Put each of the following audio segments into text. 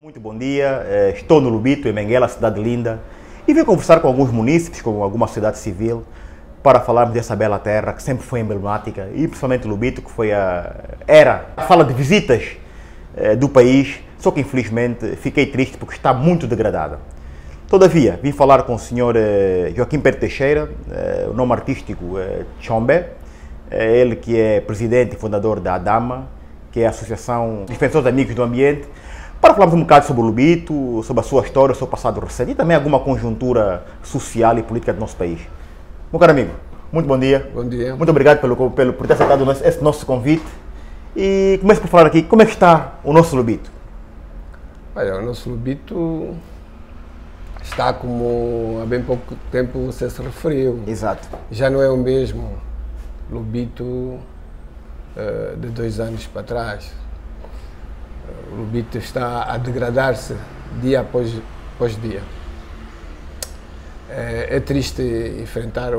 Muito bom dia, estou no Lubito, em Benguela, cidade linda, e vim conversar com alguns munícipes, com alguma sociedade civil, para falarmos dessa bela terra que sempre foi emblemática, e principalmente Lubito, que foi era a fala de visitas do país, só que infelizmente fiquei triste porque está muito degradada. Todavia, vim falar com o senhor Joaquim Pedro Teixeira, o nome artístico Tchombe, ele que é presidente e fundador da ADAMA, que é a Associação de Defensores Amigos do Ambiente, para falarmos um bocado sobre o Lubito, sobre a sua história, o seu passado recente e também alguma conjuntura social e política do nosso país. Meu caro amigo, muito bom dia. Bom dia. Muito obrigado por ter aceitado esse nosso convite. E começo por falar aqui, como é que está o nosso Lubito? Olha, o nosso Lubito está como há bem pouco tempo você se referiu. Exato. Já não é o mesmo Lubito de 2 anos para trás. O Lubito está a degradar-se dia após dia. É triste enfrentar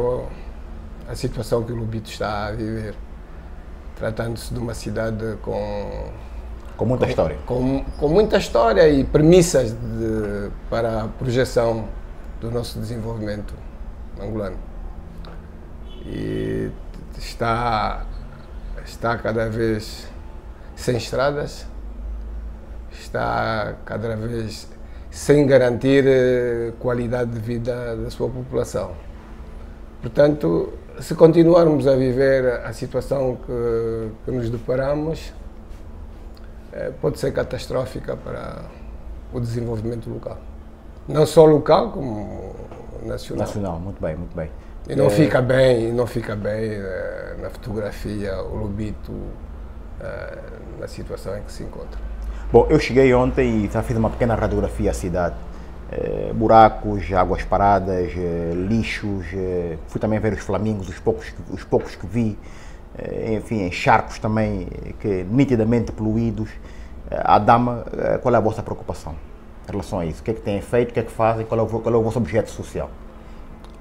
a situação que o Lubito está a viver, tratando-se de uma cidade Com muita história. Com muita história e premissas para a projeção do nosso desenvolvimento angolano. E está cada vez sem estradas, está cada vez sem garantir qualidade de vida da sua população. Portanto, se continuarmos a viver a situação que nos deparamos, pode ser catastrófica para o desenvolvimento local. Não só local, como nacional. Nacional, muito bem, muito bem. E não fica bem na fotografia o Lubito na situação em que se encontra. Bom, eu cheguei ontem e já fiz uma pequena radiografia à cidade. Buracos, águas paradas, lixos, fui também ver os flamingos, os poucos que vi, enfim, encharcos também, que nitidamente poluídos. A ADAMA, qual é a vossa preocupação em relação a isso? O que é que têm feito, o que é que fazem, qual é o vosso objeto social?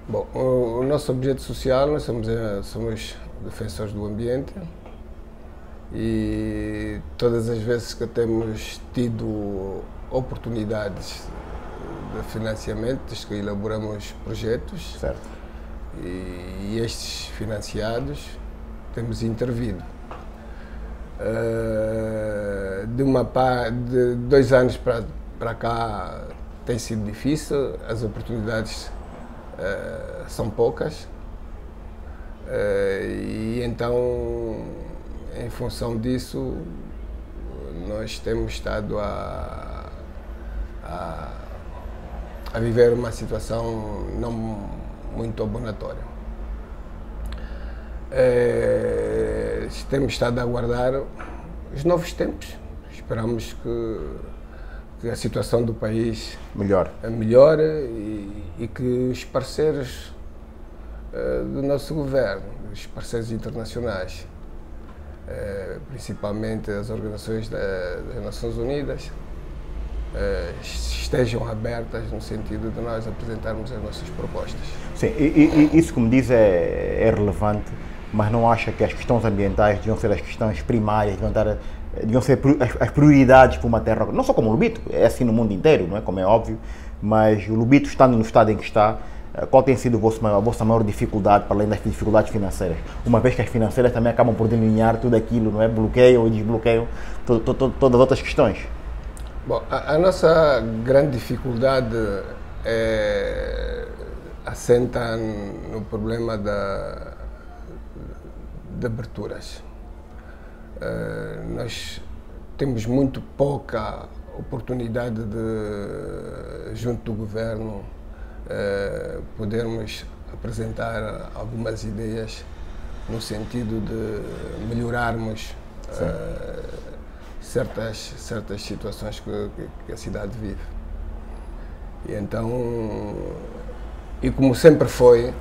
Bom, o nosso objeto social, nós somos defensores do ambiente e todas as vezes que temos tido oportunidades de financiamentos, que elaboramos projetos, certo, e estes financiados temos intervido. De 2 anos para cá tem sido difícil, as oportunidades são poucas, e então, em função disso, nós temos estado a viver uma situação não muito abonatória. Temos estado a aguardar os novos tempos. Esperamos que a situação do país melhore e que os parceiros do nosso governo, os parceiros internacionais, principalmente as organizações das Nações Unidas, estejam abertas no sentido de nós apresentarmos as nossas propostas. Sim, e isso, como diz, é relevante, mas não acha que as questões ambientais deviam ser as questões primárias, deviam ser as prioridades para uma terra, não só como o Lubito, é assim no mundo inteiro, não é, como é óbvio, mas o Lubito estando no estado em que está, qual tem sido a vossa maior dificuldade, para além das dificuldades financeiras? Uma vez que as financeiras também acabam por delinear tudo aquilo, não é? Bloqueiam e desbloqueiam todas as outras questões. Bom, a nossa grande dificuldade assenta no problema de aberturas. Nós temos muito pouca oportunidade de, junto do governo, podermos apresentar algumas ideias no sentido de melhorarmos certas situações que a cidade vive. E então, e como sempre foi,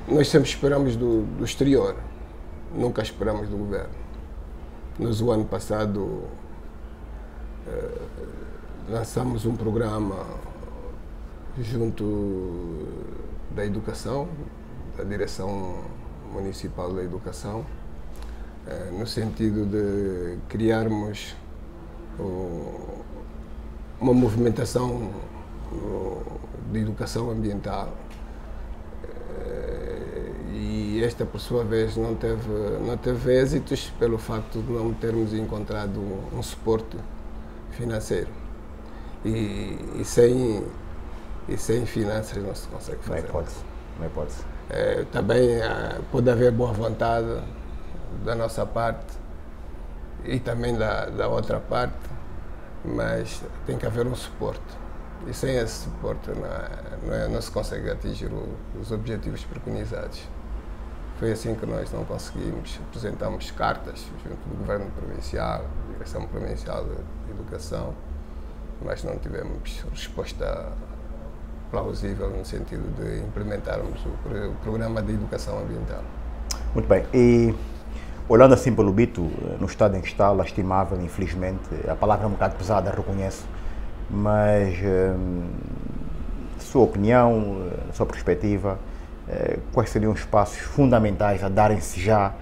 nós sempre esperamos do exterior, nunca esperamos do governo. Nós, o ano passado, lançamos um programa junto da educação, da Direção Municipal da Educação, no sentido de criarmos uma movimentação de educação ambiental. E esta, por sua vez, não teve êxitos pelo facto de não termos encontrado um suporte financeiro. E sem finanças não se consegue fazer. Não é hipótese. Também pode haver boa vontade da nossa parte e também da outra parte, mas tem que haver um suporte. E sem esse suporte não se consegue atingir os objetivos preconizados. Foi assim que nós não conseguimos. Apresentamos cartas junto do Governo Provincial, Direção Provincial de Educação, mas não tivemos resposta plausível no sentido de implementarmos o programa de educação ambiental. Muito bem. E olhando assim para o Lubito, no estado em que está, lastimável, infelizmente, a palavra é um bocado pesada, reconheço, mas sua opinião, sua perspectiva, quais seriam os passos fundamentais a darem-se já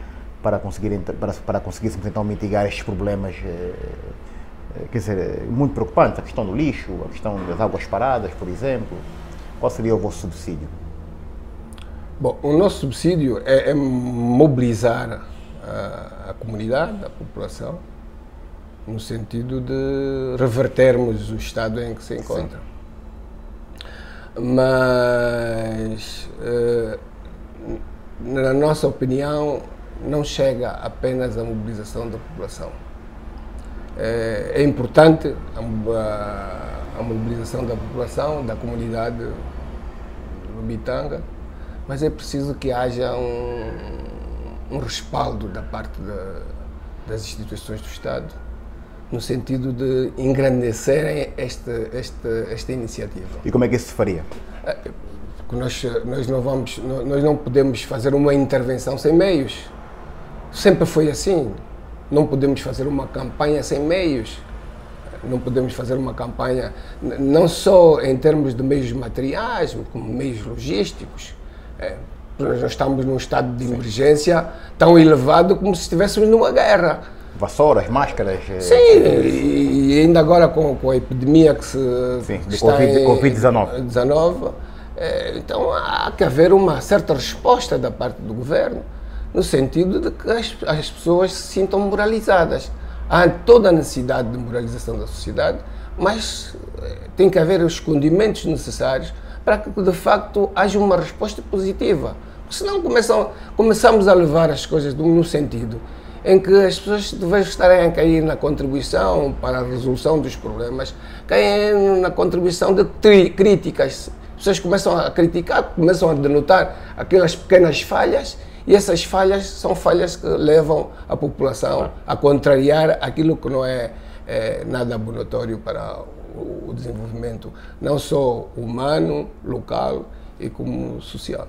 para conseguirmos então mitigar estes problemas, quer dizer, muito preocupantes, a questão do lixo, a questão das águas paradas, por exemplo. Qual seria o vosso subsídio? Bom, o nosso subsídio é mobilizar a comunidade, a população, no sentido de revertermos o estado em que se encontra. Sim. Mas, na nossa opinião, não chega apenas a mobilização da população. É importante a mobilização da população, da comunidade lubitanga, mas é preciso que haja um respaldo da parte das instituições do Estado, no sentido de engrandecerem esta iniciativa. E como é que isso se faria? Nós não podemos fazer uma intervenção sem meios. Sempre foi assim. Não podemos fazer uma campanha sem meios. Não podemos fazer uma campanha não só em termos de meios materiais, como meios logísticos. Nós estamos num estado de emergência tão elevado como se estivéssemos numa guerra. Vassouras, máscaras... Sim, e ainda agora com a epidemia que está de Covid-19. Então há que haver uma certa resposta da parte do governo, no sentido de que as pessoas se sintam moralizadas. Há toda a necessidade de moralização da sociedade, mas tem que haver os condimentos necessários para que, de facto, haja uma resposta positiva. Porque senão começamos a levar as coisas no sentido em que as pessoas, de vez de estarem a cair na contribuição para a resolução dos problemas, caem na contribuição de críticas. As pessoas começam a criticar, começam a denotar aquelas pequenas falhas, e essas falhas são falhas que levam a população a contrariar aquilo que não é nada abonatório para o desenvolvimento, não só humano, local e como social.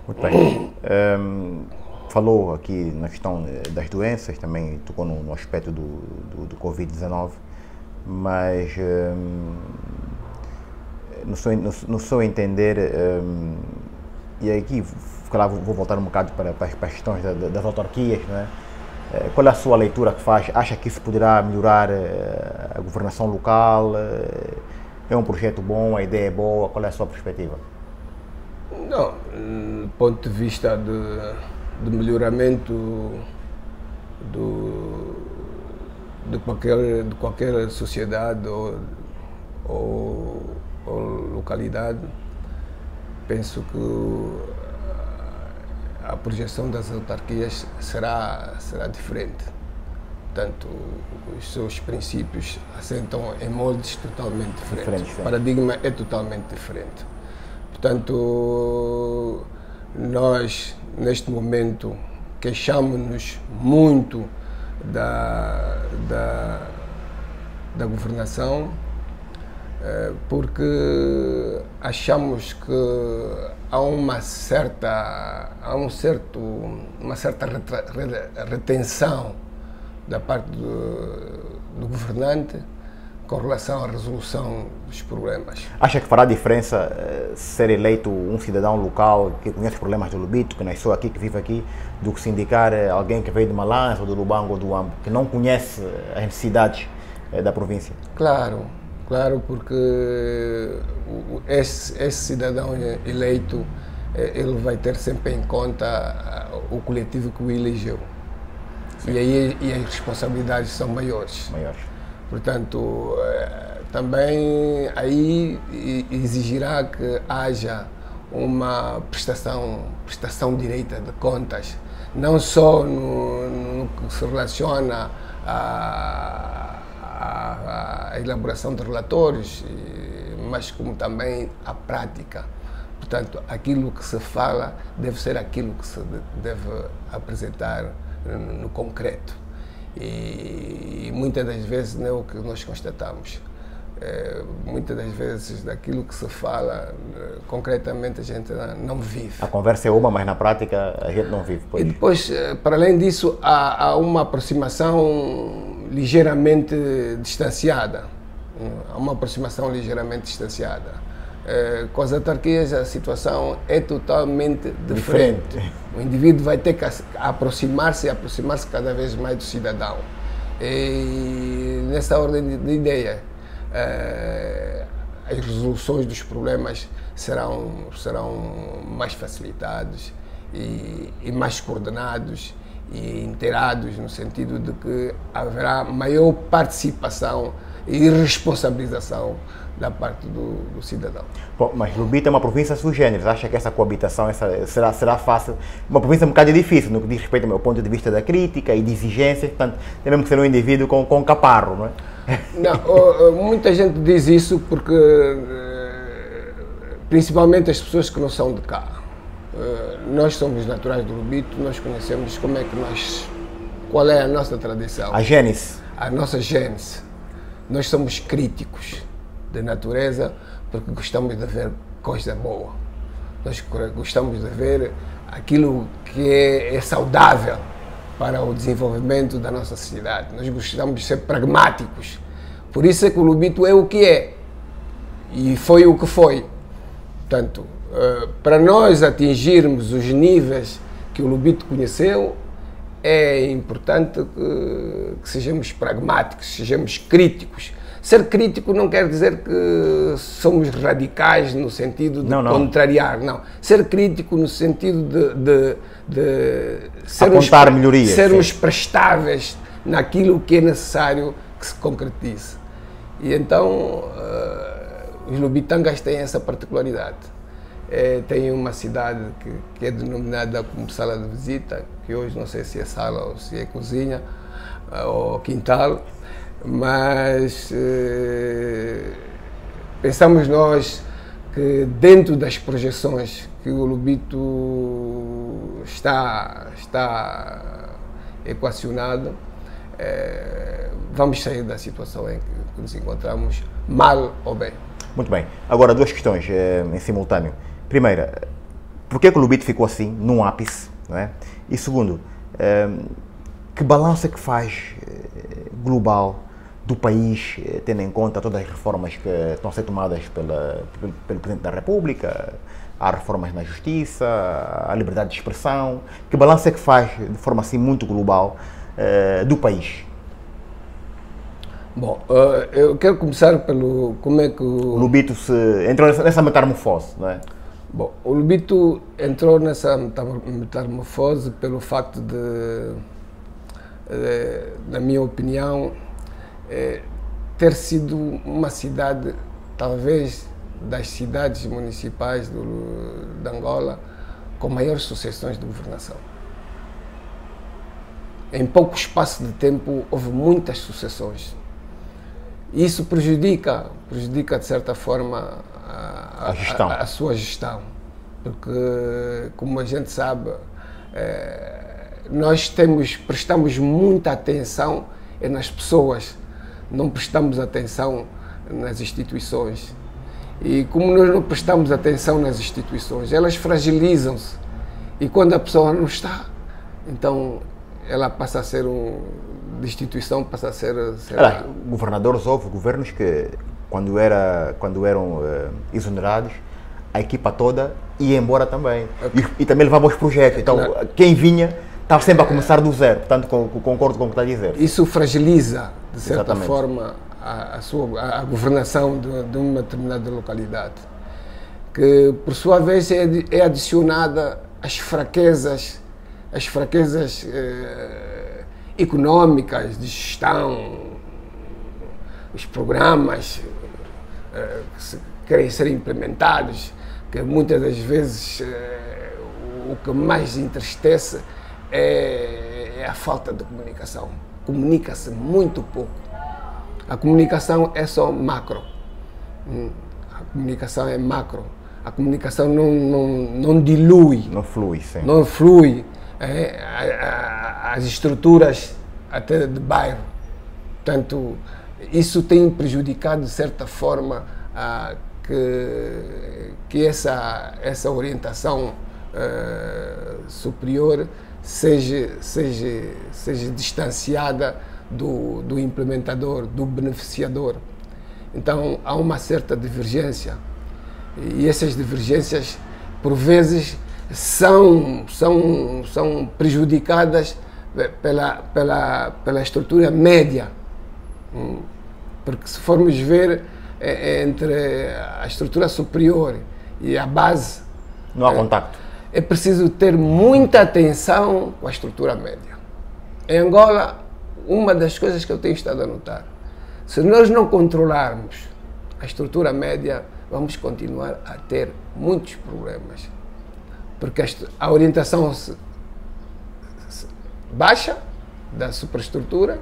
Muito bem. Falou aqui na questão das doenças, também tocou no aspecto do Covid-19, mas no seu entender, e aqui vou voltar um bocado para as questões das autarquias, não é? Qual é a sua leitura que faz? Acha que isso poderá melhorar a governação local? É um projeto bom, a ideia é boa? Qual é a sua perspectiva? Não, do ponto de vista de melhoramento de qualquer sociedade ou localidade, penso que a projeção das autarquias será diferente. Portanto, os seus princípios assentam em moldes totalmente diferentes. O paradigma é totalmente diferente. Portanto, nós, neste momento, queixamos-nos muito da governação, porque achamos que há uma certa retenção da parte do governante com relação à resolução dos problemas. Acha que fará diferença ser eleito um cidadão local que conhece os problemas do Lubito, que nasceu aqui, que vive aqui, do que se indicar alguém que veio de Malança, ou do Lubango ou do Ambo, que não conhece as necessidades da província? Claro, claro, porque esse cidadão eleito, ele vai ter sempre em conta o coletivo que o elegeu. Sim. E aí as responsabilidades são maiores. Portanto, também aí exigirá que haja uma prestação direta de contas, não só no que se relaciona à elaboração de relatórios, mas como também à prática. Portanto, aquilo que se fala deve ser aquilo que se deve apresentar no concreto. E muitas das vezes não é o que nós constatamos. Muitas das vezes daquilo que se fala, concretamente a gente não vive. A conversa é uma, mas na prática a gente não vive. Pois. E depois, para além disso, há uma aproximação ligeiramente distanciada. Com as autarquias a situação é totalmente diferente. O indivíduo vai ter que aproximar-se cada vez mais do cidadão. E nessa ordem de ideia, as resoluções dos problemas serão mais facilitadas e mais coordenados e inteirados, no sentido de que haverá maior participação e responsabilização da parte do cidadão. Bom, mas Lubito é uma província sui generis. Acha que essa coabitação será fácil? Uma província um bocado difícil no que diz respeito ao meu ponto de vista da crítica e de exigências. Portanto, temos que ser um indivíduo com caparro, não é? Não, muita gente diz isso porque, principalmente as pessoas que não são de cá. Nós somos naturais do Lubito, nós conhecemos qual é a nossa tradição. A gênese. A nossa gênese. Nós somos críticos da natureza porque gostamos de ver coisa boa. Nós gostamos de ver aquilo que é saudável para o desenvolvimento da nossa sociedade. Nós gostamos de ser pragmáticos. Por isso é que o Lubito é o que é e foi o que foi. Portanto, para nós atingirmos os níveis que o Lubito conheceu, é importante que sejamos pragmáticos, sejamos críticos. Ser crítico não quer dizer que somos radicais no sentido de contrariar, não. Ser crítico no sentido de apontar melhorias, sermos prestáveis naquilo que é necessário que se concretize. E então, os lubitangas têm essa particularidade. Tem uma cidade que é denominada como sala de visita, que hoje não sei se é sala ou se é cozinha ou quintal, mas pensamos nós que dentro das projeções que o Lubito está equacionado, vamos sair da situação em que nos encontramos, mal ou bem. Muito bem. Agora, duas questões em simultâneo. Primeira, por que o Lubito ficou assim, num ápice? Não é? E segundo, que balanço é que faz global do país, tendo em conta todas as reformas que estão a ser tomadas pelo Presidente da República, há reformas na Justiça, a liberdade de expressão. Que balanço é que faz, de forma assim muito global, do país? Bom, eu quero começar pelo como é que o Lubito entrou nessa metamorfose, não é? Bom, o Lubito entrou nessa metamorfose pelo facto na minha opinião, ter sido uma cidade, talvez, das cidades municipais de Angola com maiores sucessões de governação. Em pouco espaço de tempo houve muitas sucessões. Isso prejudica de certa forma a sua gestão, porque, como a gente sabe, nós prestamos muita atenção nas pessoas, não prestamos atenção nas instituições. E como nós não prestamos atenção nas instituições, elas fragilizam-se. E quando a pessoa não está, então ela passa a ser de instituição, passa a ser... governadores, houve governos que, quando eram exonerados, a equipa toda ia embora também. E também levava os projetos. Então, quem vinha estava sempre a começar do zero. Portanto, concordo com o que está a dizer. Isso fragiliza, de certa Exatamente. forma, a governação de uma determinada localidade, que por sua vez é adicionada às fraquezas económicas, de gestão, os programas que querem ser implementados, que muitas das vezes o que mais entristece é a falta de comunicação. Comunica-se muito pouco. A comunicação é só macro. A comunicação é macro. A comunicação não dilui. Não flui, sim. Não flui as estruturas até de bairro. Portanto, isso tem prejudicado de certa forma que essa orientação superior seja distanciada do implementador, do beneficiador. Então há uma certa divergência e essas divergências por vezes são prejudicadas pela estrutura média, porque se formos ver entre a estrutura superior e a base, não há contacto. É preciso ter muita atenção com a estrutura média. Em Angola, uma das coisas que eu tenho estado a notar, se nós não controlarmos a estrutura média, vamos continuar a ter muitos problemas. Porque a orientação baixa da superestrutura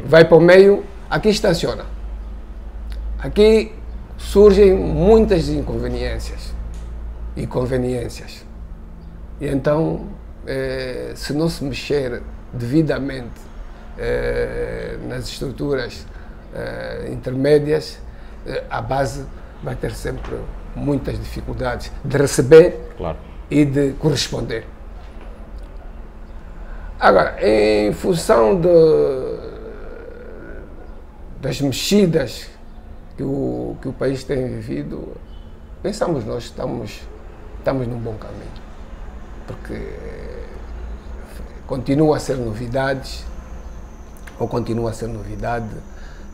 vai para o meio, aqui estaciona. Aqui surgem muitas inconveniências e conveniências. E então, se não se mexer devidamente nas estruturas intermédias, a base vai ter sempre muitas dificuldades de receber, claro, e de corresponder. Agora, em função das mexidas que o país tem vivido, pensamos nós estamos num bom caminho. Porque continua a ser novidade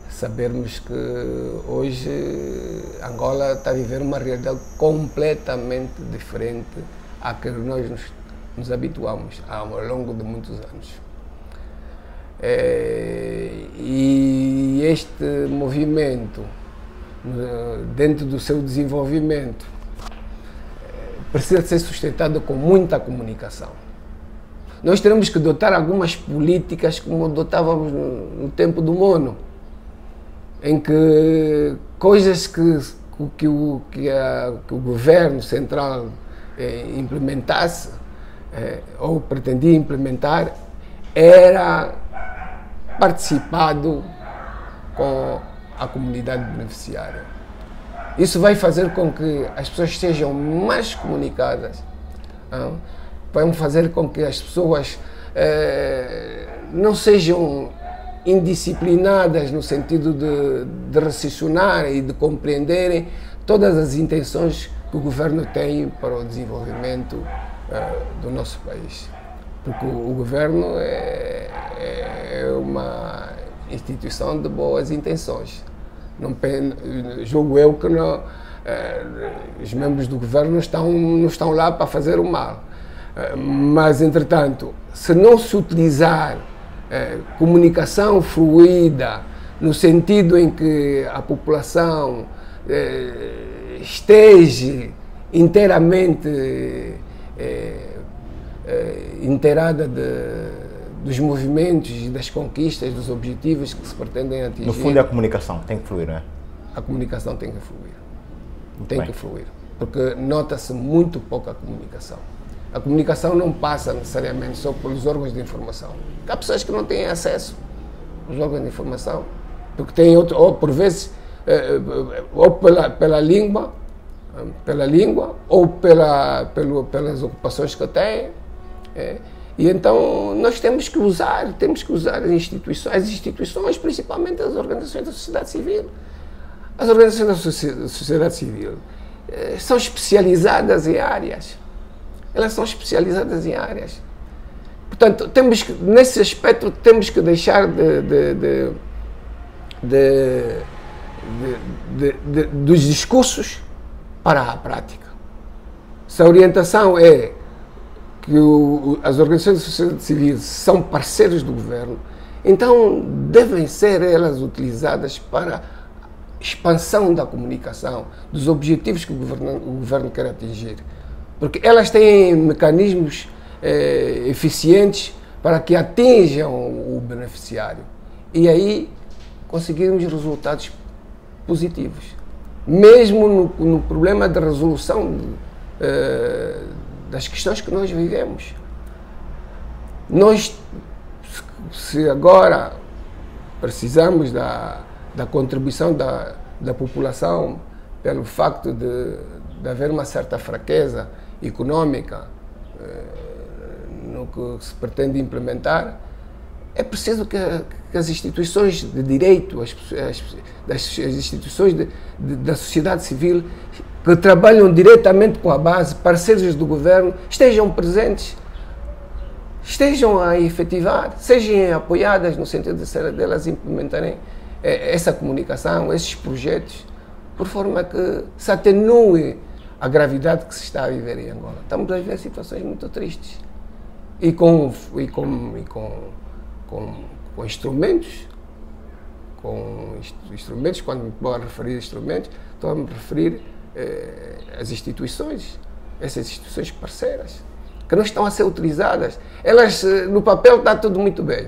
sabermos que hoje Angola está a viver uma realidade completamente diferente à que nós nos habituamos ao longo de muitos anos. E este movimento, dentro do seu desenvolvimento, precisa ser sustentado com muita comunicação. Nós teremos que adotar algumas políticas como adotávamos no tempo do Mono, em que coisas que o governo central implementasse ou pretendia implementar era participado com a comunidade beneficiária. Isso vai fazer com que as pessoas sejam mais comunicadas, vai fazer com que as pessoas não sejam indisciplinadas no sentido de raciocinar e de compreenderem todas as intenções que o governo tem para o desenvolvimento do nosso país. Porque o governo é uma instituição de boas intenções. Julgo eu que os membros do governo não estão lá para fazer o mal. Mas, entretanto, se não se utilizar comunicação fluida, no sentido em que a população esteja inteiramente inteirada dos movimentos e das conquistas, dos objetivos que se pretendem atingir. No fundo é a comunicação, tem que fluir, não é? A comunicação tem que fluir. Tem que fluir. Porque nota-se muito pouca comunicação. A comunicação não passa necessariamente só pelos órgãos de informação. Há pessoas que não têm acesso aos órgãos de informação, porque têm ou por vezes, ou pela língua, ou pelas ocupações que têm. E então nós temos que usar as instituições, principalmente as organizações da sociedade civil. As organizações da sociedade civil são especializadas em áreas. Elas são especializadas em áreas. Portanto, nesse aspecto, temos que deixar dos discursos para a prática. Se a orientação é que as organizações da sociedade civil são parceiros do governo, então devem ser elas utilizadas para a expansão da comunicação, dos objetivos que o governo quer atingir. Porque elas têm mecanismos eficientes para que atinjam o beneficiário. E aí conseguirmos resultados positivos. Mesmo no problema da resolução das questões que nós vivemos. Nós, se agora precisamos da contribuição da população pelo facto de haver uma certa fraqueza econômica no que se pretende implementar, é preciso que as instituições de direito, as instituições da sociedade civil que trabalham diretamente com a base, parceiros do governo, estejam presentes, estejam a efetivar, sejam apoiadas no sentido de elas implementarem essa comunicação, esses projetos, por forma que se atenue a gravidade que se está a viver em Angola. Estamos a viver situações muito tristes e com instrumentos, quando me vou referir a instrumentos, estou a me referir às instituições, essas instituições parceiras, que não estão a ser utilizadas. Elas, no papel, está tudo muito bem,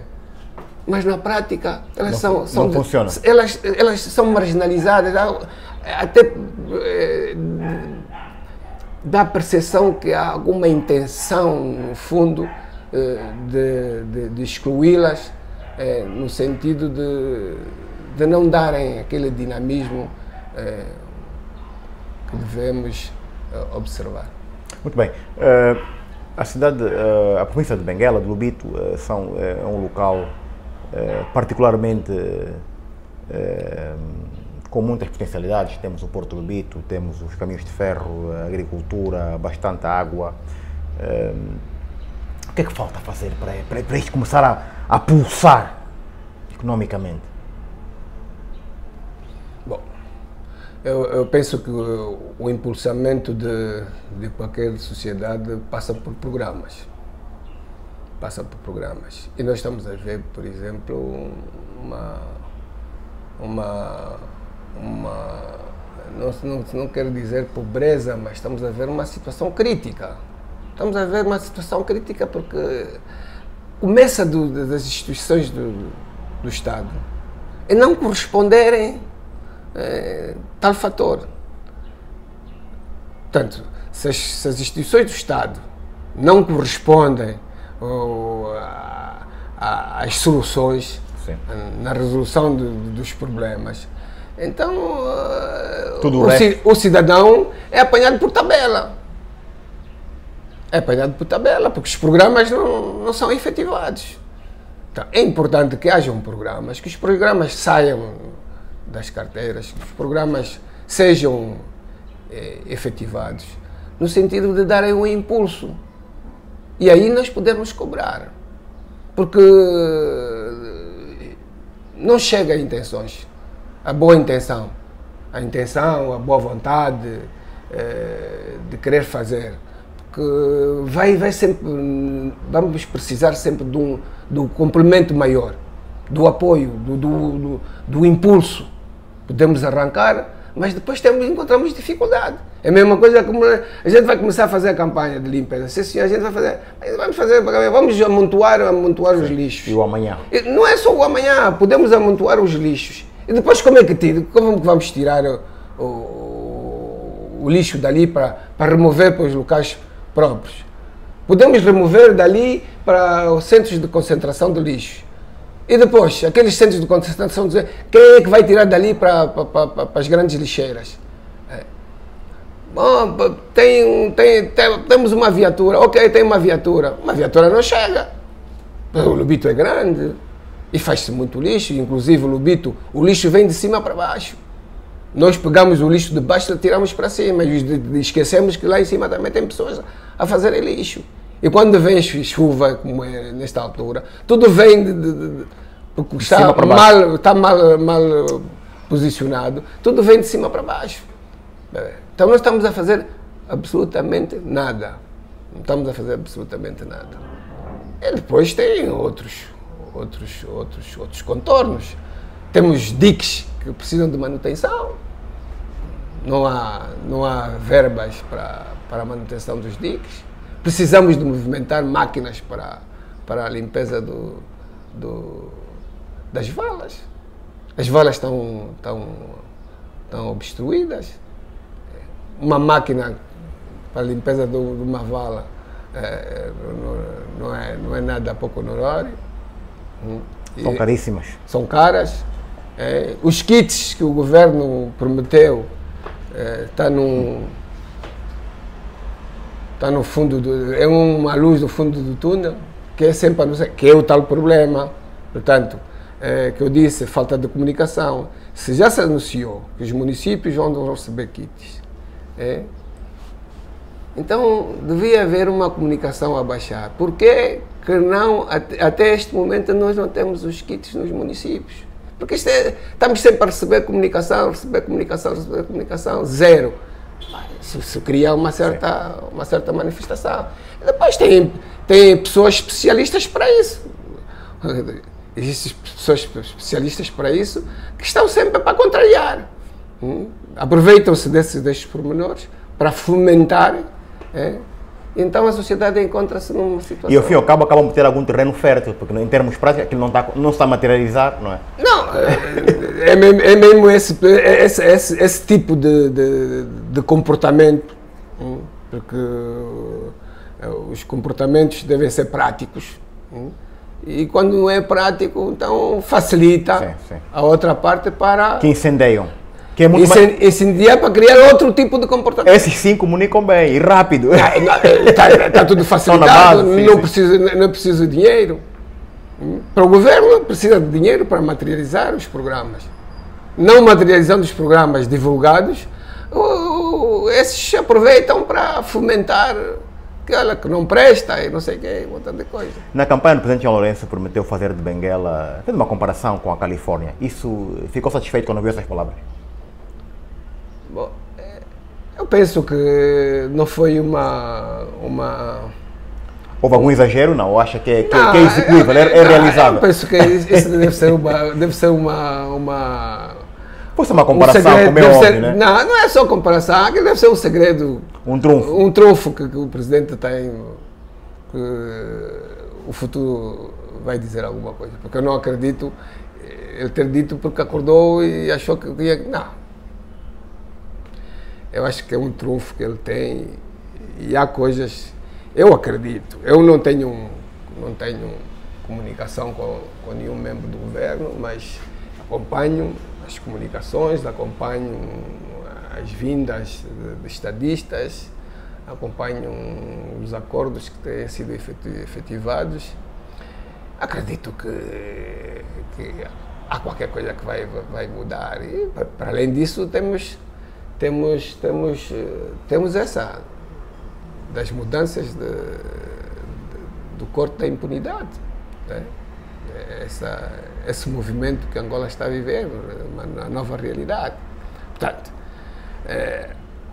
mas na prática, elas não funcionam. Elas são marginalizadas, até dá a percepção que há alguma intenção, no fundo, de excluí-las, no sentido de não darem aquele dinamismo que devemos observar. Muito bem. A província de Benguela, de Lubito, é um local particularmente com muitas potencialidades. Temos o Porto de Lubito, temos os caminhos de ferro, a agricultura, bastante água. O que é que falta fazer para isto começar a pulsar economicamente? Bom, eu penso que o impulsamento de qualquer sociedade passa por programas. E nós estamos a ver, por exemplo, não quero dizer pobreza, mas estamos a ver uma situação crítica. Estamos a ver uma situação crítica porque começa das instituições do Estado a não corresponderem tal fator. Portanto, se as instituições do Estado não correspondem às soluções, sim, na resolução dos problemas, então o cidadão é apanhado por tabela. Porque os programas não são efetivados. Então, é importante que hajam programas, que os programas saiam das carteiras, que os programas sejam efetivados, no sentido de darem um impulso. E aí nós podemos cobrar. Porque não chega a intenções, a boa intenção. A boa vontade de querer fazer. Vai sempre, vamos precisar sempre do complemento maior, do apoio, do impulso. Podemos arrancar, mas depois encontramos dificuldade. É a mesma coisa como a gente vai começar a fazer a campanha de limpeza. Se a gente vamos amontoar os lixos. E o amanhã? Não é só o amanhã, podemos amontoar os lixos. E depois como vamos tirar o lixo dali para remover para os locais próprios? Podemos remover dali para os centros de concentração de lixo. E depois, aqueles centros de concentração, quem é que vai tirar dali para as grandes lixeiras? Bom, temos uma viatura. Ok, tem uma viatura. Uma viatura não chega. O Lubito é grande e faz-se muito lixo. Inclusive, o lixo vem de cima para baixo. Nós pegamos o lixo de baixo e tiramos para cima e esquecemos que lá em cima também tem pessoas a fazerem lixo. E quando vem chuva, como é nesta altura, tudo vem porque cima para baixo. está mal posicionado, tudo vem de cima para baixo. Então nós estamos a fazer absolutamente nada. Não estamos a fazer absolutamente nada. E depois tem outros contornos. Temos diques que precisam de manutenção. Não há verbas para a manutenção dos diques. Precisamos de movimentar máquinas para a limpeza das valas. As valas estão obstruídas. Uma máquina para a limpeza de uma vala não é nada pouco honorário. São caríssimas. São caras. Os kits que o governo prometeu está no fundo, é uma luz no fundo do túnel, que é sempre que é o tal problema. Portanto, que eu disse, falta de comunicação. Se já se anunciou que os municípios vão receber kits, então devia haver uma comunicação a baixar. Por que não, até este momento, nós não temos os kits nos municípios? Porque estamos sempre a receber comunicação, zero. Se cria uma certa manifestação. Depois tem pessoas especialistas para isso. Existem pessoas especialistas para isso que estão sempre para contrariar. Aproveitam-se destes pormenores para fomentar. Então a sociedade encontra-se numa situação... E ao fim e ao cabo acabam por ter algum terreno fértil, porque em termos práticos aquilo não está a materializar, não é? Não, é mesmo esse tipo de comportamento, porque os comportamentos devem ser práticos. E quando não é prático, então facilita a outra parte para... Que incendeiam. Que é muito incendiar para criar outro tipo de comportamento. Esses sim comunicam bem e rápido. Está tudo facilitado, não precisa de dinheiro. Para o governo precisa de dinheiro para materializar os programas. Não materializando os programas divulgados, esses aproveitam para fomentar que não presta e não sei o que, um montão de coisa. Na campanha do presidente João Lourenço prometeu fazer de Benguela, fez uma comparação com a Califórnia. Isso ficou satisfeito quando ouviu essas palavras? Bom, eu penso que não foi uma... Houve algum exagero, não? Ou acha que é execuível, é realizável? Eu penso que isso deve ser uma Fosse uma comparação, como é óbvio, né? Não é só comparação, aquilo deve ser um segredo. Um trunfo. Um trunfo que o presidente tem, que o futuro vai dizer alguma coisa. Porque eu não acredito ele ter dito porque acordou e achou que ia... Não. Eu acho que é um trunfo que ele tem e há coisas... Eu acredito. Eu não tenho comunicação com nenhum membro do governo, mas acompanho as comunicações, acompanho as vindas de estadistas, acompanho os acordos que têm sido efetivados. Acredito que há qualquer coisa que vai mudar. E, para além disso, temos essa das mudanças do corte da impunidade, né? Esse movimento que Angola está a viver, uma nova realidade. Portanto,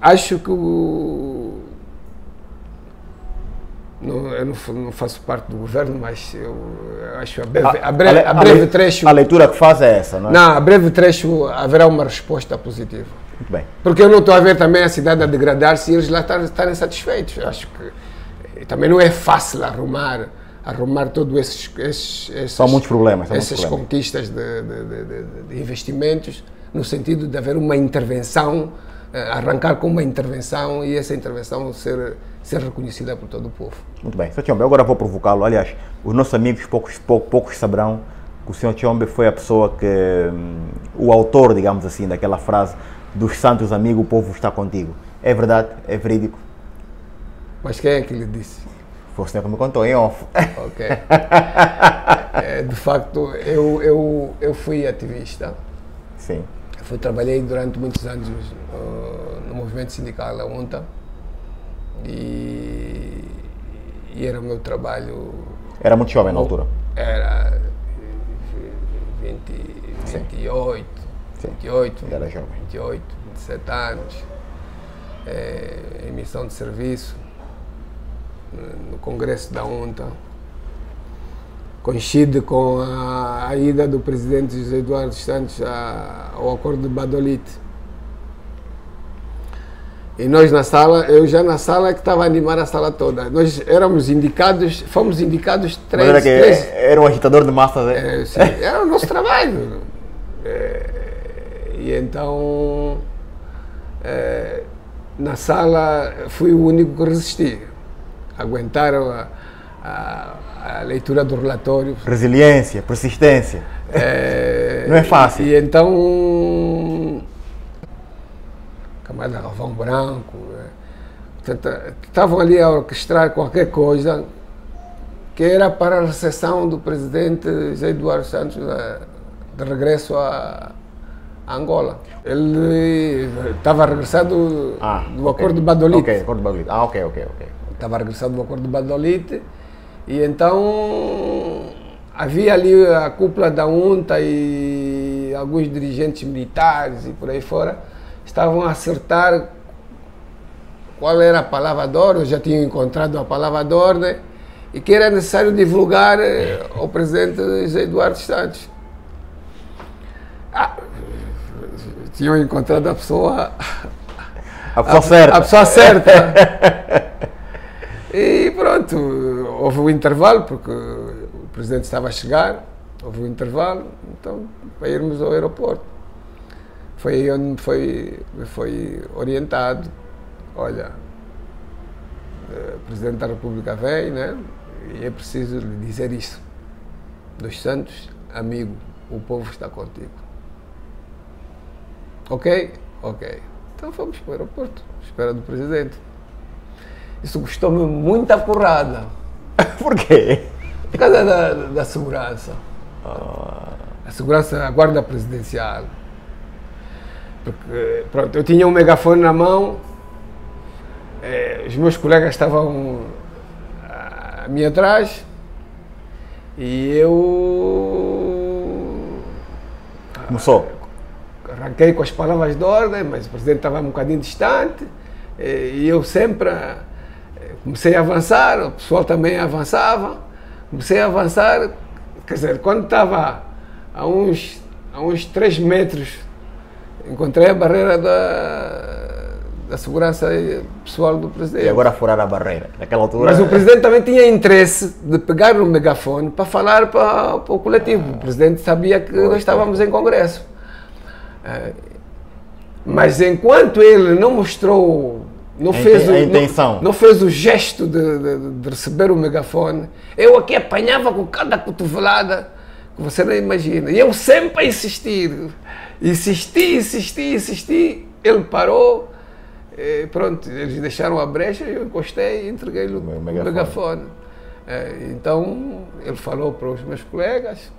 acho que eu não faço parte do governo, mas eu acho a breve trecho... A leitura que faz é essa, não é? Não, a breve trecho haverá uma resposta positiva. Muito bem. Porque eu não estou a ver também a cidade a degradar-se e eles lá estarem satisfeitos. Eu acho que também não é fácil arrumar todos esses são muitos problemas. Essas conquistas de investimentos, no sentido de haver uma intervenção, arrancar com uma intervenção e essa intervenção ser reconhecida por todo o povo. Muito bem. Sr. Tchombe, agora vou provocá-lo. Aliás, os nossos amigos poucos saberão que o Sr. Tchombe foi a pessoa que, o autor, digamos assim, daquela frase dos santos amigos, o povo está contigo. É verdade? É verídico? Mas quem é que lhe disse? Foi o senhor que me contou em off. Ok. De facto, eu fui ativista. Sim. Trabalhei durante muitos anos no movimento sindical, a UNTA, e era o meu trabalho... Era muito jovem na altura? Era... sim. 28, Sim. 28, Era jovem. 28, 27 anos, em missão de serviço no Congresso da UNTA. Coincide com a ida do presidente José Eduardo dos Santos ao Acordo de Badolite. E nós na sala, eu já na sala que estava a animar a sala toda. Nós éramos indicados, fomos indicados Mas era, era um agitador de massas, sim, era o nosso trabalho. E então, na sala, fui o único que resisti. Aguentaram a leitura do relatório. Resiliência, persistência. Não é fácil. E então, camarada Galvão Branco, estavam ali a orquestrar qualquer coisa que era para a recepção do presidente José Eduardo Santos de regresso a Angola. Ele estava regressado do Acordo de Badolite. Ok, Acordo de Badolite. Ok. Estava regressado do Acordo de Badolite e então havia ali a cúpula da UNTA e alguns dirigentes militares e por aí fora estavam a acertar qual era a palavra de ordem, já tinham encontrado a palavra de ordem e que era necessário divulgar ao presidente José Eduardo Santos. Tinham encontrado a pessoa certa. A pessoa certa. E pronto, houve um intervalo, porque o presidente estava a chegar, houve um intervalo, então para irmos ao aeroporto. Foi aí onde foi orientado, olha, o Presidente da República vem, né? E é preciso lhe dizer isso. Dos Santos, amigo, o povo está contigo. Ok? Ok. Então fomos para o aeroporto, à espera do Presidente. Isso custou-me muita porrada. Por quê? Por causa da segurança. A segurança, a guarda presidencial. Porque, pronto, eu tinha um megafone na mão, os meus colegas estavam a mim atrás e eu... Começou? Arranquei com as palavras de ordem, mas o presidente estava um bocadinho distante e eu sempre comecei a avançar, o pessoal também avançava, comecei a avançar, quer dizer, quando estava a uns 3 metros, encontrei a barreira da segurança pessoal do presidente. E agora furar a barreira, naquela altura... Mas o presidente também tinha interesse de pegar o megafone para falar para o coletivo. O presidente sabia que nós estávamos em congresso. Mas enquanto ele não mostrou, não fez o gesto de receber o megafone, eu aqui apanhava com cada cotovelada que você não imagina. E eu sempre a insistir. Insisti, ele parou, pronto, eles deixaram a brecha, eu encostei e entreguei-lhe o megafone. Então, ele falou para os meus colegas,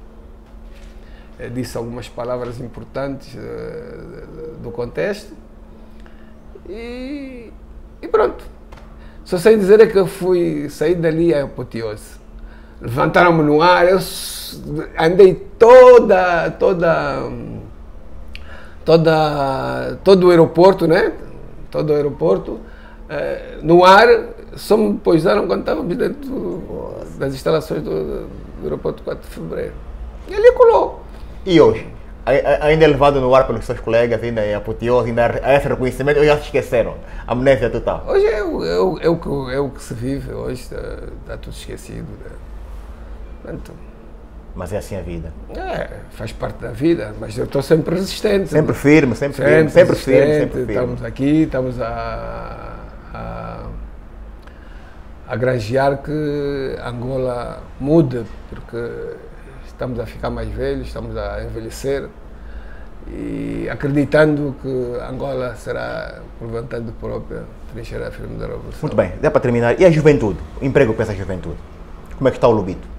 disse algumas palavras importantes do contexto e pronto. Só sei dizer é que eu saí dali a apoteose. Levantaram-me no ar, eu andei todo o aeroporto, né? Todo o aeroporto, no ar, só me pousaram quando estávamos dentro das instalações do aeroporto 4 de Fevereiro. E ali colou. E hoje? Ainda é levado no ar pelos seus colegas, ainda em apoteose, ainda há esse reconhecimento, ou já se esqueceram? Amnésia total. Hoje é o que se vive, hoje está tudo esquecido. Né? Então, mas é assim a vida. Faz parte da vida, mas eu estou sempre resistente. Sempre firme, sempre firme. Estamos aqui, estamos a granjear que Angola mude, porque estamos a ficar mais velhos, estamos a envelhecer e acreditando que Angola será, por vontade própria, trincheira firme da revolução. Muito bem, dá para terminar. E a juventude? O emprego pensa a juventude? Como é que está o Lobito?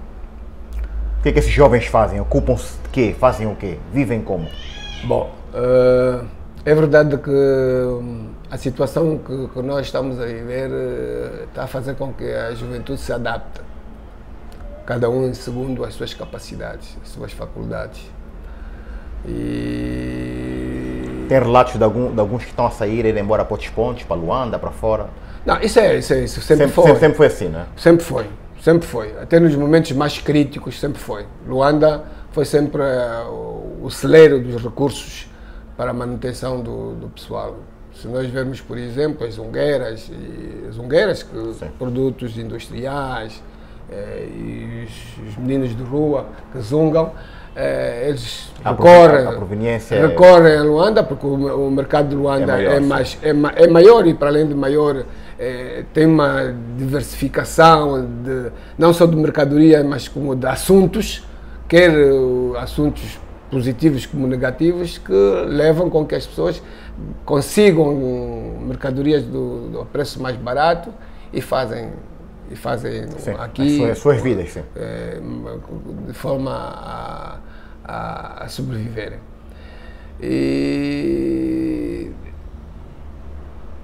O que é que esses jovens fazem? Ocupam-se de quê? Fazem o quê? Vivem como? Bom, é verdade que a situação que nós estamos a viver está a fazer com que a juventude se adapte. Cada um segundo as suas capacidades, as suas faculdades. E... Tem relatos de alguns que estão a sair, ir embora para outros pontos, para Luanda, para fora? Não, isso sempre foi. Sempre foi assim, né? Sempre foi. Até nos momentos mais críticos, sempre foi. Luanda foi sempre o celeiro dos recursos para a manutenção do pessoal. Se nós vermos, por exemplo, as zungueiras, produtos industriais, e os meninos de rua que zungam, eles recorrem a Luanda, porque o mercado de Luanda é maior e, para além de maior, tem uma diversificação não só de mercadoria, mas como de assuntos, quer assuntos positivos como negativos, que levam com que as pessoas consigam mercadorias do preço mais barato e fazem sim, aqui as suas vidas, sim. De forma a sobreviverem. E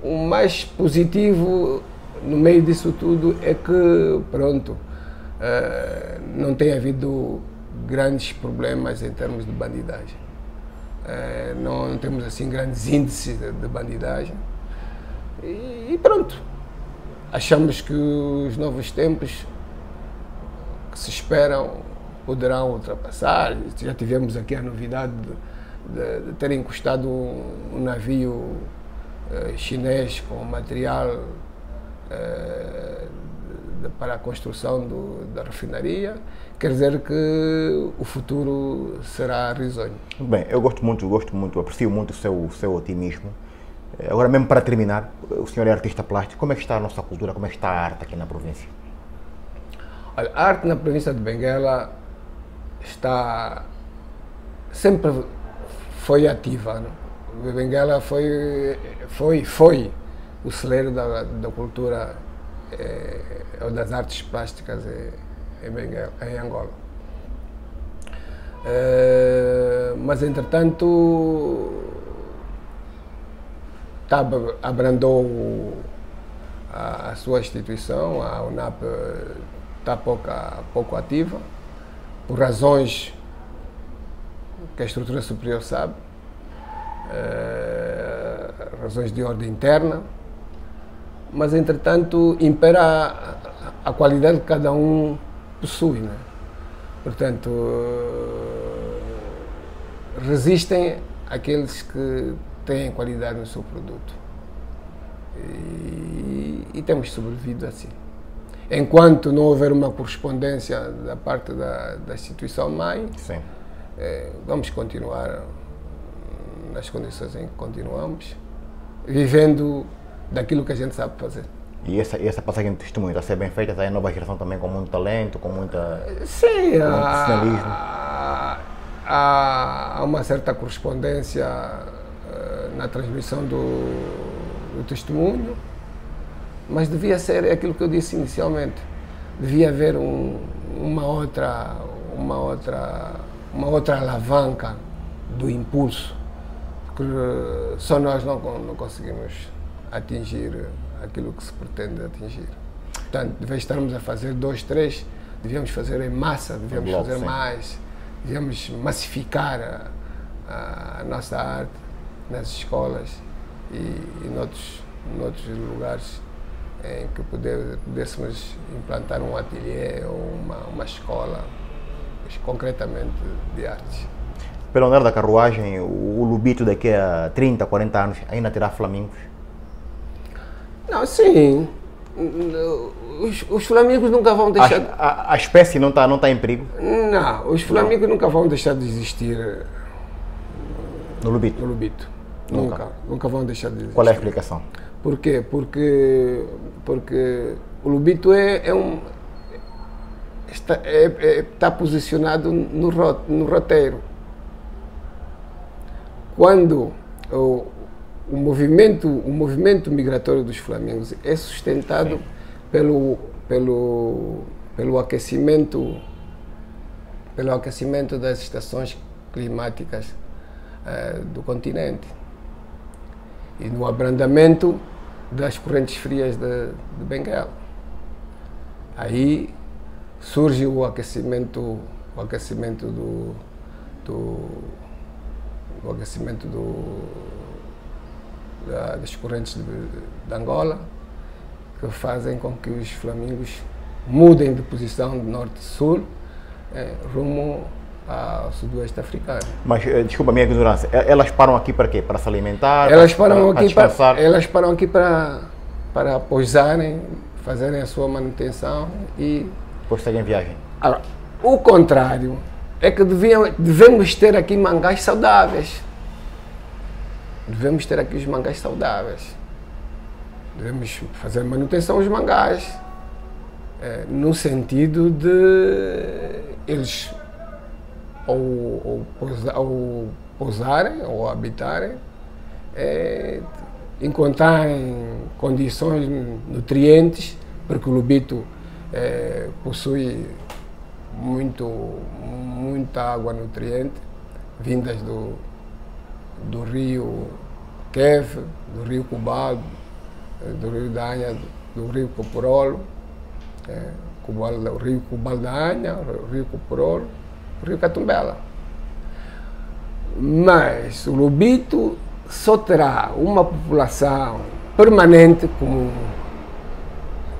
o mais positivo no meio disso tudo é que, pronto, não tem havido grandes problemas em termos de bandidagem. Não temos assim grandes índices de bandidagem. E pronto. Achamos que os novos tempos que se esperam poderão ultrapassar. Já tivemos aqui a novidade de ter encostado um navio chinês com material para a construção da refinaria. Quer dizer que o futuro será risonho. Bem, eu gosto muito, aprecio muito o seu otimismo. Agora, mesmo para terminar, o senhor é artista plástico, como é que está a nossa cultura, como é que está a arte aqui na província? Olha, a arte na província de Benguela sempre foi ativa, né? Benguela foi o celeiro da cultura ou das artes plásticas em Angola. Mas, entretanto, abrandou a sua instituição, a UNAP está pouco ativa, por razões que a estrutura superior sabe, razões de ordem interna, mas, entretanto, impera a qualidade que cada um possui, né? Portanto, resistem aqueles que têm qualidade no seu produto. E temos sobrevivido assim. Enquanto não houver uma correspondência da parte da instituição-mãe, vamos continuar nas condições em que continuamos, vivendo daquilo que a gente sabe fazer. E essa passagem de testemunho está a ser bem feita, está em nova geração também com muito talento, com muita... Sim, com profissionalismo. Há uma certa correspondência na transmissão do testemunho, mas devia ser aquilo que eu disse inicialmente. Devia haver uma outra alavanca do impulso, porque só nós não conseguimos atingir aquilo que se pretende atingir. Portanto, de vez de estarmos a fazer 2, 3, devíamos fazer em massa, devíamos fazer mais, devíamos massificar a nossa arte nas escolas e noutros lugares em que pudéssemos implantar um ateliê ou uma escola, concretamente de artes. Pelo andar da carruagem, o Lubito daqui a 30, 40 anos ainda terá flamingos? Não, sim. Os flamingos nunca vão deixar... A espécie não está em perigo? Não, os flamingos nunca vão deixar de existir no Lubito? No Lubito. Nunca vão deixar de existir. Qual é a explicação? Por quê? Porque o Lubito está posicionado no roteiro. Quando o movimento migratório dos flamingos é sustentado pelo aquecimento das estações climáticas do continente e no abrandamento das correntes frias de Benguela. Aí surge o aquecimento do aquecimento das correntes de Angola, que fazem com que os flamingos mudem de posição de norte-sul rumo ao sudoeste africano. Mas, desculpa a minha ignorância, elas param aqui para quê? Para se alimentar? Elas param aqui descansar? elas param aqui para pousarem, fazerem a sua manutenção e... Depois seguem viagem. Agora, o contrário é que devemos ter aqui mangás saudáveis. Devemos ter aqui os mangás saudáveis. Devemos fazer manutenção aos mangás, no sentido de eles ou pousarem ou habitarem, encontrarem condições nutrientes, porque o lubito possui muita água nutriente, vindas do rio Queve, do rio Cubal, do rio da Anha, do rio Coporolo, o rio Cubal da Anha, o rio Coporolo, o rio Catumbela. Mas o lubito só terá uma população permanente, como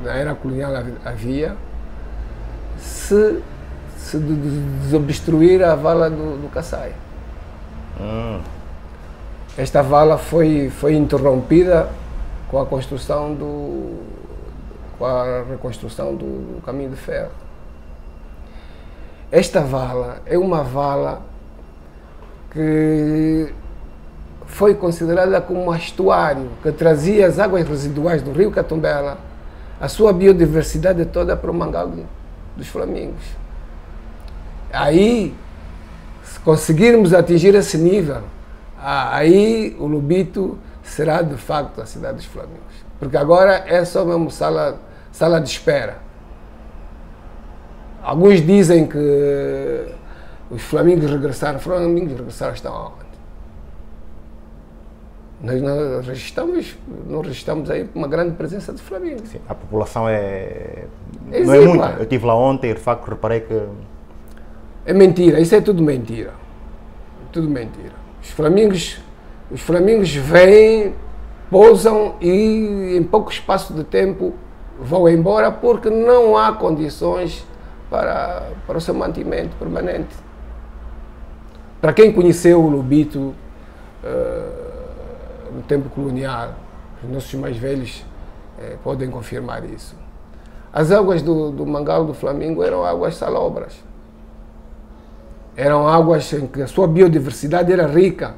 na era colonial havia, se desobstruir a vala do Kassai. Esta vala foi interrompida com a reconstrução do caminho de ferro. Esta vala é uma vala que foi considerada como um estuário que trazia as águas residuais do rio Catumbela, a sua biodiversidade toda para o mangal dos flamingos. Aí, se conseguirmos atingir esse nível, aí o lubito será de facto a cidade dos flamingos. Porque agora é só mesmo sala de espera. Alguns dizem que os flamingos regressaram. Os flamingos regressaram, estão aonde? Nós não registramos aí uma grande presença de flamingos. Sim, a população não é exígua. muita. Eu estive lá ontem e de facto reparei que... É mentira, isso é tudo mentira. Tudo mentira. Os flamingos vêm, pousam e em pouco espaço de tempo vão embora porque não há condições para o seu mantimento permanente. Para quem conheceu o lubito no tempo colonial, os nossos mais velhos podem confirmar isso. As águas do mangal do Flamingo eram águas salobras. Eram águas em que a sua biodiversidade era rica.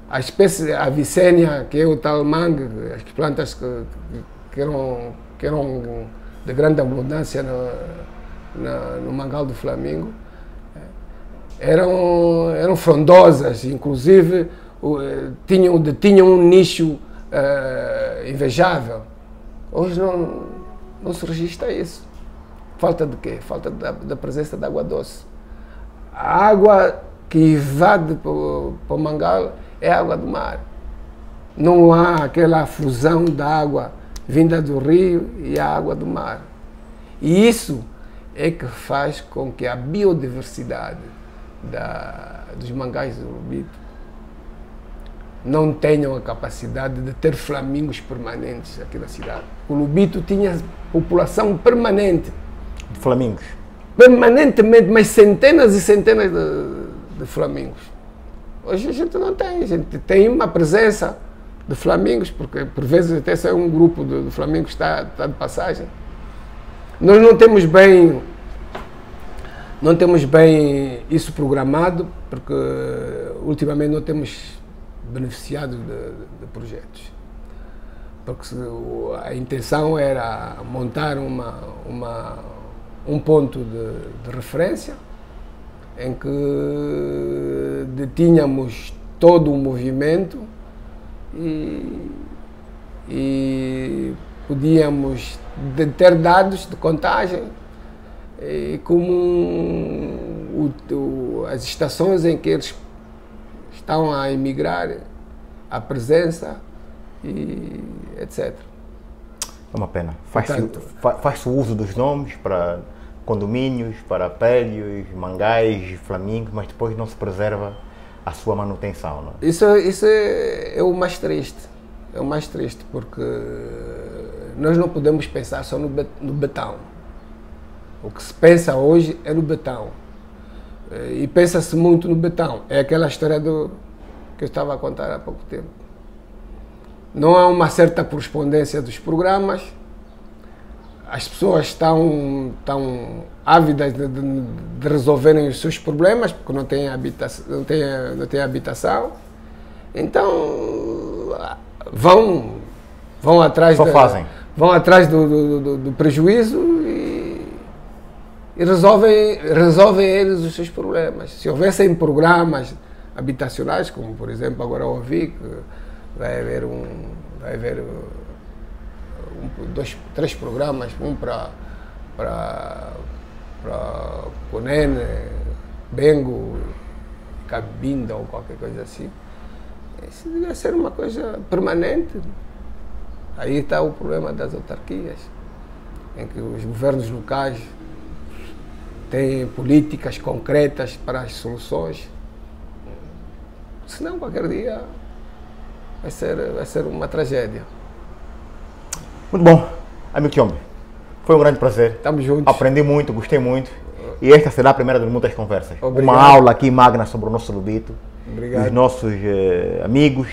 A espécie, a vicênia, que é o tal mangue, as plantas que eram de grande abundância no mangal do Flamingo, eram frondosas, inclusive tinham um nicho invejável. Hoje não se registra isso. Falta de quê? Falta da presença de água doce. A água que invade para o mangal é água do mar. Não há aquela fusão da água vinda do rio e a água do mar. E isso é que faz com que a biodiversidade dos mangais do lubito não tenham a capacidade de ter flamingos permanentes aqui na cidade. O lubito tinha população permanente. De flamingos? Permanentemente, mas centenas e centenas de flamingos. Hoje a gente não tem, a gente tem uma presença de flamingos, porque por vezes até sai um grupo de flamingos que está de passagem. Nós não temos bem isso programado, porque ultimamente não temos beneficiado de projetos. Porque a intenção era montar um ponto de referência em que detínhamos todo o movimento e podíamos ter dados de contagem e como as estações em que eles estão a emigrar, a presença e etc. É uma pena. Faz-se o uso dos nomes para condomínios, para prédios, mangais, flamingos, mas depois não se preserva a sua manutenção. Não é? Isso é o mais triste. É o mais triste, porque nós não podemos pensar só no betão. O que se pensa hoje é no betão. E pensa-se muito no betão. É aquela história que eu estava a contar há pouco tempo. Não há uma certa correspondência dos programas. As pessoas estão ávidas de resolverem os seus problemas, porque não têm habitação. Então, vão atrás, vão atrás do prejuízo e resolvem eles os seus problemas. Se houvessem programas habitacionais, como por exemplo agora eu ouvi que vai haver 3 programas, um para Cunene, Bengo, Cabinda ou qualquer coisa assim. Isso devia ser uma coisa permanente. Aí está o problema das autarquias, em que os governos locais têm políticas concretas para as soluções. Senão, qualquer dia vai ser uma tragédia. Muito bom, amigo Kiombe. Foi um grande prazer. Estamos juntos. Aprendi muito, gostei muito. E esta será a primeira de muitas conversas. Obrigado. Uma aula aqui magna sobre o nosso Lubito. Obrigado. Os nossos amigos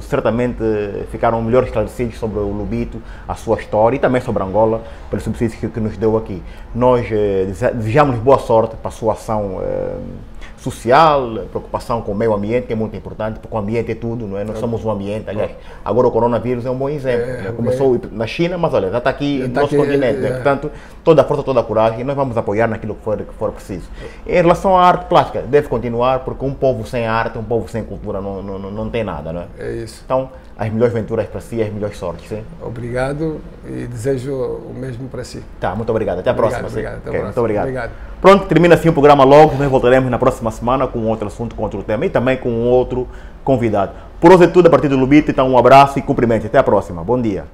certamente ficaram melhor esclarecidos sobre o Lubito, a sua história e também sobre Angola, pelos subsídios que nos deu aqui. Nós desejamos boa sorte para a sua ação social, preocupação com o meio ambiente, que é muito importante, porque o ambiente é tudo, não é? Nós somos um ambiente. Aliás, agora o coronavírus é um bom exemplo. Né? Começou na China, mas olha, já está aqui no nosso continente. Né? Portanto, toda a força, toda a coragem, e nós vamos apoiar naquilo que for preciso. Em relação à arte plástica, deve continuar, porque um povo sem arte, um povo sem cultura não tem nada, não é? É isso. Então, as melhores venturas para si, as melhores sortes, sim? Obrigado e desejo o mesmo para si. Tá, muito obrigado. Até a próxima. Obrigado, até a próxima. próxima. Muito obrigado. Obrigado. Pronto, termina assim o programa logo. Nós voltaremos na próxima semana com outro assunto, com outro tema e também com outro convidado. Por hoje é tudo a partir do Lubito. Então, um abraço e cumprimento. Até a próxima. Bom dia.